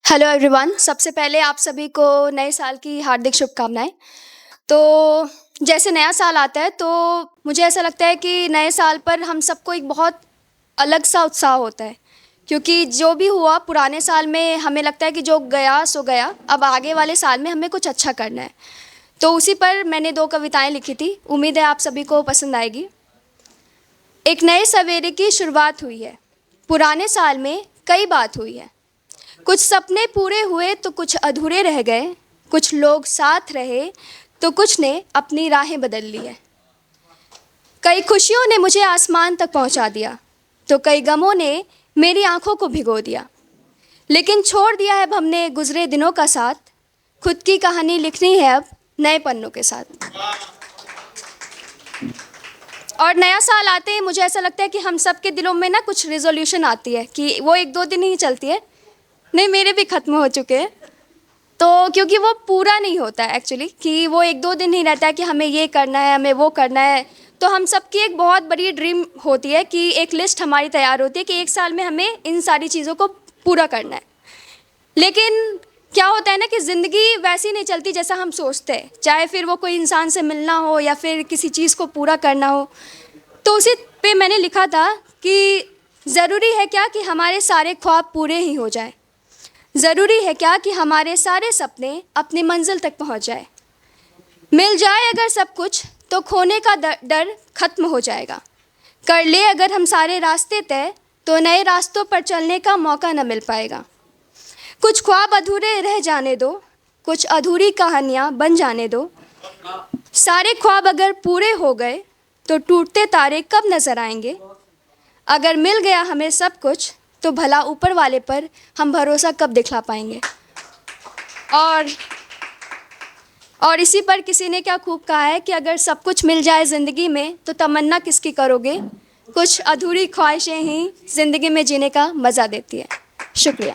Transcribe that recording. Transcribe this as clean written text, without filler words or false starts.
Hello everyone. सबसे पहले आप सभी को नए साल की हार्दिक शुभकामनाएं। तो जैसे नया साल आता है तो मुझे ऐसा लगता है कि नए साल पर हम सबको एक बहुत अलग सा उत्साह होता है, क्योंकि जो भी हुआ पुराने साल में हमें लगता है कि जो गया सो गया, अब आगे वाले साल में हमें कुछ अच्छा करना है। तो उसी पर मैंने 2 कविताएं लिखी थी, उम्मीद है आप सभी को पसंद आएगी। एक नए सवेरे की शुरुआत हुई है, पुराने साल में कई बात हुई है। कुछ सपने पूरे हुए तो कुछ अधूरे रह गए, कुछ लोग साथ रहे तो कुछ ने अपनी राहें बदल ली है। कई खुशियों ने मुझे आसमान तक पहुंचा दिया तो कई गमों ने मेरी आंखों को भिगो दिया। लेकिन छोड़ दिया है अब हमने गुजरे दिनों का साथ, खुद की कहानी लिखनी है अब नए पन्नों के साथ। और नया साल आते ही मुझे ऐसा लगता है कि हम सब के दिलों में ना कुछ रिजोल्यूशन आती है कि वो 1-2 दिन ही चलती है। नहीं, मेरे भी ख़त्म हो चुके हैं। तो क्योंकि वो पूरा नहीं होता है एक्चुअली, कि वो 1-2 दिन ही रहता है कि हमें ये करना है, हमें वो करना है। तो हम सबकी एक बहुत बड़ी ड्रीम होती है कि एक लिस्ट हमारी तैयार होती है कि 1 साल में हमें इन सारी चीज़ों को पूरा करना है। लेकिन क्या होता है ना कि ज़िंदगी वैसी नहीं चलती जैसा हम सोचते हैं, चाहे फिर वो कोई इंसान से मिलना हो या फिर किसी चीज़ को पूरा करना हो। तो उसी पे मैंने लिखा था कि ज़रूरी है क्या कि हमारे सारे ख्वाब पूरे ही हो जाए, ज़रूरी है क्या कि हमारे सारे सपने अपनी मंजिल तक पहुंच जाए। मिल जाए अगर सब कुछ तो खोने का डर खत्म हो जाएगा। कर ले अगर हम सारे रास्ते तय तो नए रास्तों पर चलने का मौका न मिल पाएगा। कुछ ख्वाब अधूरे रह जाने दो, कुछ अधूरी कहानियाँ बन जाने दो। सारे ख्वाब अगर पूरे हो गए तो टूटते तारे कब नज़र आएंगे। अगर मिल गया हमें सब कुछ तो भला ऊपर वाले पर हम भरोसा कब दिखला पाएंगे। और इसी पर किसी ने क्या खूब कहा है कि अगर सब कुछ मिल जाए ज़िंदगी में तो तमन्ना किसकी करोगे, कुछ अधूरी ख्वाहिशें ही ज़िंदगी में जीने का मज़ा देती है। शुक्रिया।